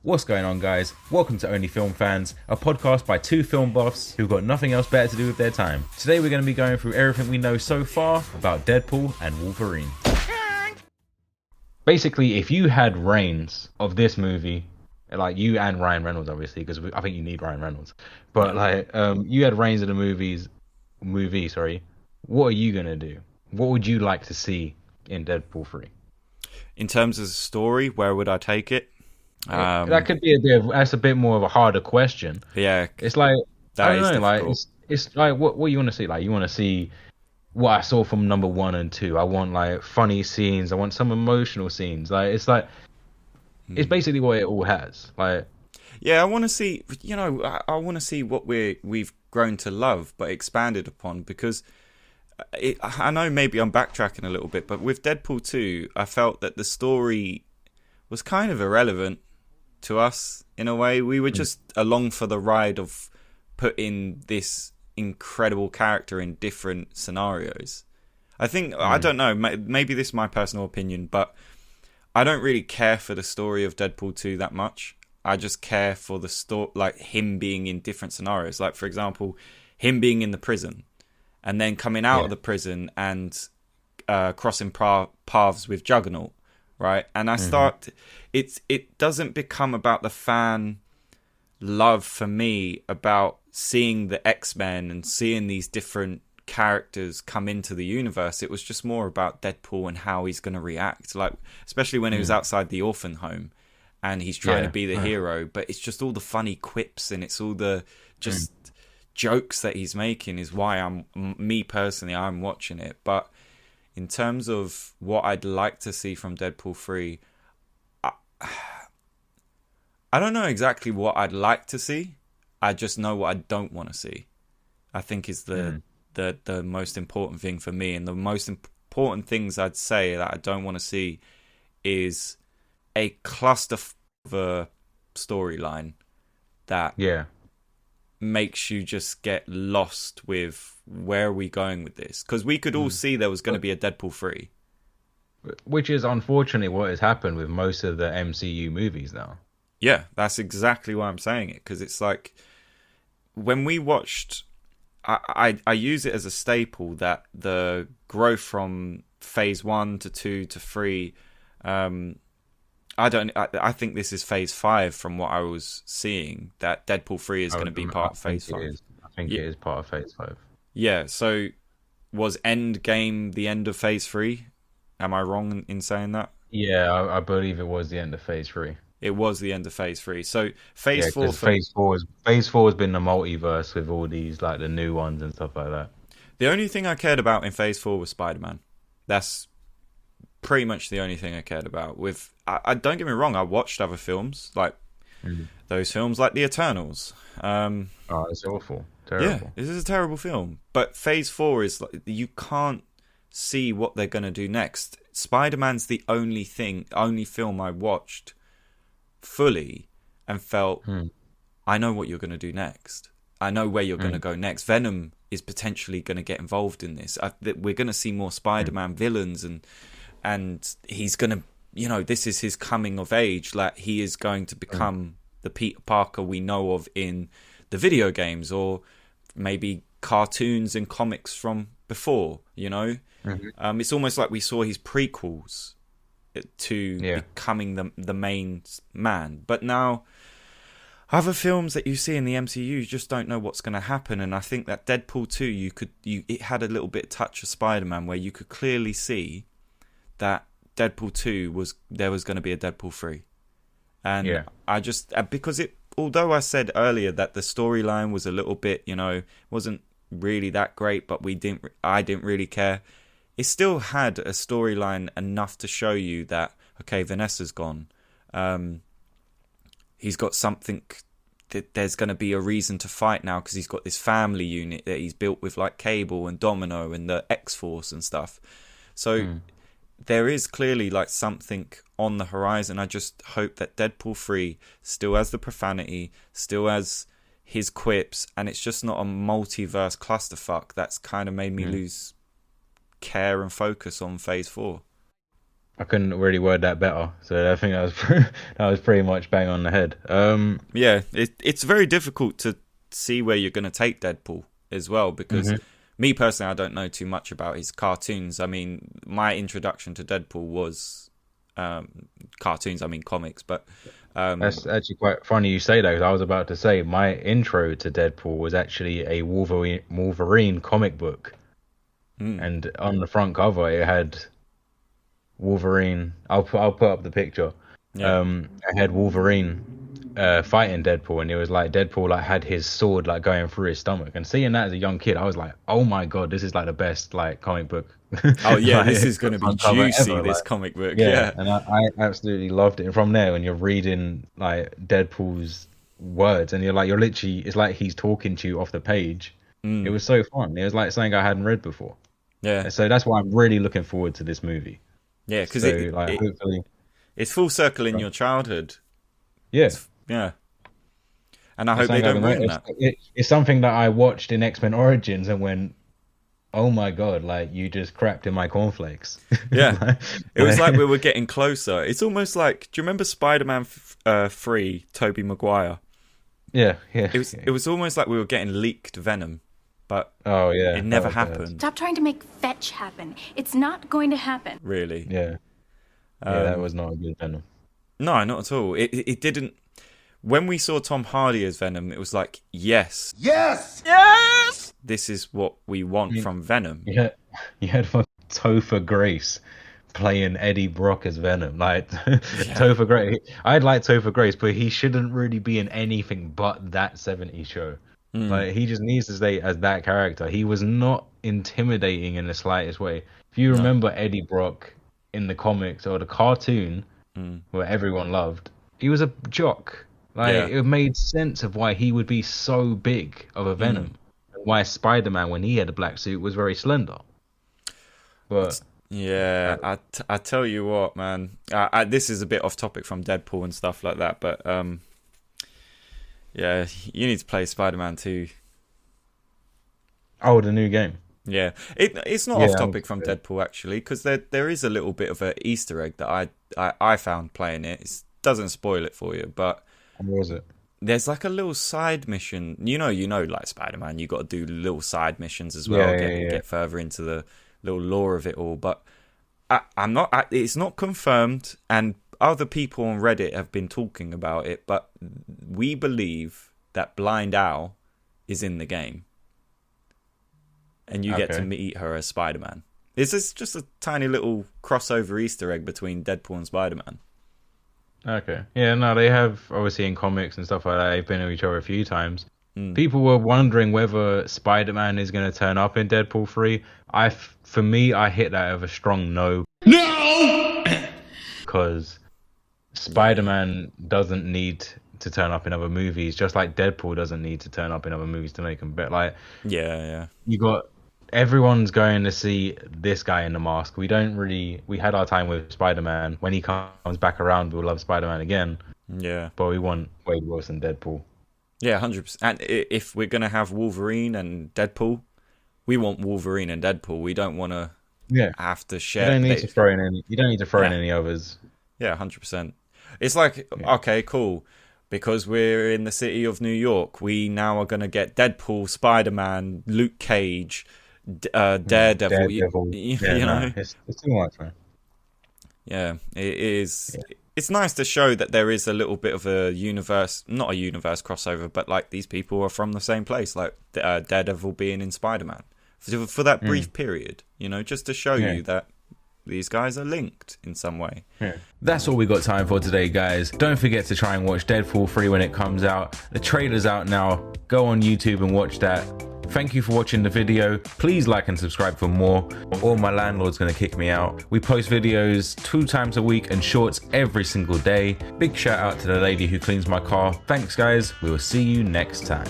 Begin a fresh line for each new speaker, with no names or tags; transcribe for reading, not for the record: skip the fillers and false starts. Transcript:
What's going on, guys? Welcome to Only Film Fans, a podcast by two film buffs who've got nothing else better to do with their time. Today we're going to be going through everything we know so far about Deadpool and Wolverine. Basically, if you had reigns of this movie, like you and Ryan Reynolds, obviously, because I think you need Ryan Reynolds, but you had reigns of the movie, what are you going to do? What would you like to see in Deadpool 3?
In terms of the story, where would I take it?
That could be that's a bit more of a harder question.
Yeah,
it's like
that
I don't
is
know, like
difficult.
it's like what you want to see. Like you want to see what I saw from number 1 and 2. I want like funny scenes. I want some emotional scenes. Like it's it's basically what it all has. Like
yeah, I want to see. I want to see what we've grown to love, but expanded upon. Because I know maybe I'm backtracking a little bit, but with Deadpool 2, I felt that the story was kind of irrelevant to us in a way. We were just along for the ride of putting this incredible character in different scenarios. I think I don't know, maybe this is my personal opinion, but I don't really care for the story of Deadpool 2 that much. I just care for the story, like him being in different scenarios. Like for example, him being in the prison and then coming out of the prison and crossing paths with Juggernaut. Right, and I start. It doesn't become about the fan love for me about seeing the X-Men and seeing these different characters come into the universe. It was just more about Deadpool and how he's going to react. Like especially when he was outside the orphan home and he's trying to be the hero, but it's just all the funny quips and it's all the just jokes that he's making is why I'm watching it, but. In terms of what I'd like to see from Deadpool 3, I don't know exactly what I'd like to see. I just know what I don't want to see. I think is the most important thing for me. And the most important things I'd say that I don't want to see is a cluster of a storyline that makes you just get lost with where are we going with this, because we could all see there was going to be a Deadpool 3,
which is unfortunately what has happened with most of the MCU movies now.
Yeah, that's exactly why I'm saying it, because it's like when we watched I use it as a staple that the growth from phase 1 to 2 to 3 I think this is phase 5 from what I was seeing, that Deadpool 3 is going to be part of phase 5.
I think it is part of phase 5.
Yeah, so was Endgame the end of phase 3? Am I wrong in saying that?
Yeah, I believe it was the end of phase 3.
It was the end of phase 3. So phase 4
phase 4 has been the multiverse with all these like the new ones and stuff like that.
The only thing I cared about in phase 4 was Spider-Man. That's pretty much the only thing I cared about. I don't get me wrong, I watched other films like those films like The Eternals.
It's awful, terrible.
Yeah, this is a terrible film. But phase 4 is like you can't see what they're going to do next. Spider-Man's the only film I watched fully and felt I know what you're going to do next. I know where you're going to go next. Venom is potentially going to get involved in this. We're going to see more Spider-Man villains and he's going to, this is his coming of age. Like he is going to become the Peter Parker we know of in the video games or maybe cartoons and comics from before, It's almost like we saw his prequels to becoming the main man. But now other films that you see in the MCU, you just don't know what's going to happen. And I think that Deadpool 2, it had a little bit touch of Spider-Man where you could clearly see that Deadpool 2 there was going to be a Deadpool 3. And I just, because although I said earlier that the storyline was a little bit, wasn't really that great, but I didn't really care. It still had a storyline enough to show you that, okay, Vanessa's gone. He's got something that there's going to be a reason to fight now because he's got this family unit that he's built with like Cable and Domino and the X-Force and stuff. So there is clearly like something on the horizon. I just hope that Deadpool 3 still has the profanity, still has his quips, and it's just not a multiverse clusterfuck that's kind of made me lose care and focus on phase 4.
I couldn't really word that better. So I think that was that was pretty much bang on the head.
Yeah, it's very difficult to see where you're going to take Deadpool as well, because me personally, I don't know too much about his cartoons. I mean, my introduction to Deadpool was cartoons, I mean comics, but
That's actually quite funny you say that, because I was about to say my intro to Deadpool was actually a Wolverine comic book, and on the front cover it had Wolverine. I'll put up the picture.
yeah,
I had Wolverine fighting Deadpool, and it was like Deadpool like had his sword like going through his stomach. And seeing that as a young kid, I was like, oh my god, this is like the best like comic book.
oh yeah,
like,
this is going to be
front cover
juicy.
ever,
This
like,
comic book,
yeah,
yeah,
and I absolutely loved it. And from there, when you're reading like Deadpool's words, and you're literally, it's like he's talking to you off the page. It was so fun. It was like something I hadn't read before.
yeah,
So that's why I'm really looking forward to this movie.
yeah, because
So like, hopefully,
it's full circle in your childhood.
yeah.
Yeah, and I
It's
hope they
something
don't ruin that.
It's something that I watched in X-Men Origins and went, oh my god, like you just crapped in my cornflakes.
Yeah, it was like we were getting closer. It's almost like, do you remember Spider-Man 3, Tobey Maguire?
Yeah, yeah.
It was almost like we were getting leaked Venom, but
Oh yeah,
it never
that was bad.
happened.
Stop trying to make fetch happen. It's not going to happen.
Really?
Yeah, yeah, that was not a good Venom.
No, not at all. It didn't. When we saw Tom Hardy as Venom, it was like, yes, this is what we want from Venom.
You had fucking Topher Grace playing Eddie Brock as Venom. Like Topher Grace, I'd like Topher Grace, but he shouldn't really be in anything but that 70s show. Like he just needs to stay as that character. He was not intimidating in the slightest way. If you remember Eddie Brock in the comics or the cartoon, where everyone loved, he was a jock. Like it made sense of why he would be so big of a Venom, and why Spider-Man, when he had a black suit, was very slender. But
Yeah, I tell you what, man. This is a bit off topic from Deadpool and stuff like that, but yeah, you need to play Spider-Man 2.
oh, the new game.
Yeah, it's not off topic from Deadpool actually, because there is a little bit of an Easter egg that I found playing it. It doesn't spoil it for you, but
What was it?
there's like a little side mission. You know, like Spider-Man, you got to do little side missions as well, get further into the little lore of it all. But it's not confirmed, and other people on Reddit have been talking about it, but we believe that Blind Owl is in the game, and you get to meet her as Spider-Man. It's just a tiny little crossover Easter egg between Deadpool and Spider-Man.
Okay. Yeah, no, they have, obviously in comics and stuff like that, they've been with each other a few times. People were wondering whether Spider-Man is going to turn up in Deadpool 3. For me, I hit that of a strong no. No! Because Spider-Man doesn't need to turn up in other movies, just like Deadpool doesn't need to turn up in other movies to make them better. Like,
Yeah.
you got, everyone's going to see this guy in the mask. We had our time with Spider-Man. When he comes back around, we'll love Spider-Man again.
Yeah.
But we want Wade Wilson Deadpool.
Yeah, 100%. And if we're going to have Wolverine and Deadpool, we want Wolverine and Deadpool. We don't want to have to share.
You don't need to throw in any others.
Yeah, 100%. It's like, okay, cool. Because we're in the city of New York, we now are going to get Deadpool, Spider-Man, Luke Cage, Daredevil. You know?
It's too much, man.
Yeah, it is. Yeah. It's nice to show that there is a little bit of a universe, not a universe crossover, but like these people are from the same place, like Daredevil being in Spider-Man for that brief period, you know, just to show you that these guys are linked in some way.
Yeah.
That's all we got time for today, guys. Don't forget to try and watch Deadpool 3 when it comes out. The trailer's out now. Go on YouTube and watch that. Thank you for watching the video. Please like and subscribe for more, or my landlord's gonna kick me out. We post videos 2 times a week and shorts every single day. Big shout out to the lady who cleans my car. Thanks, guys. We will see you next time.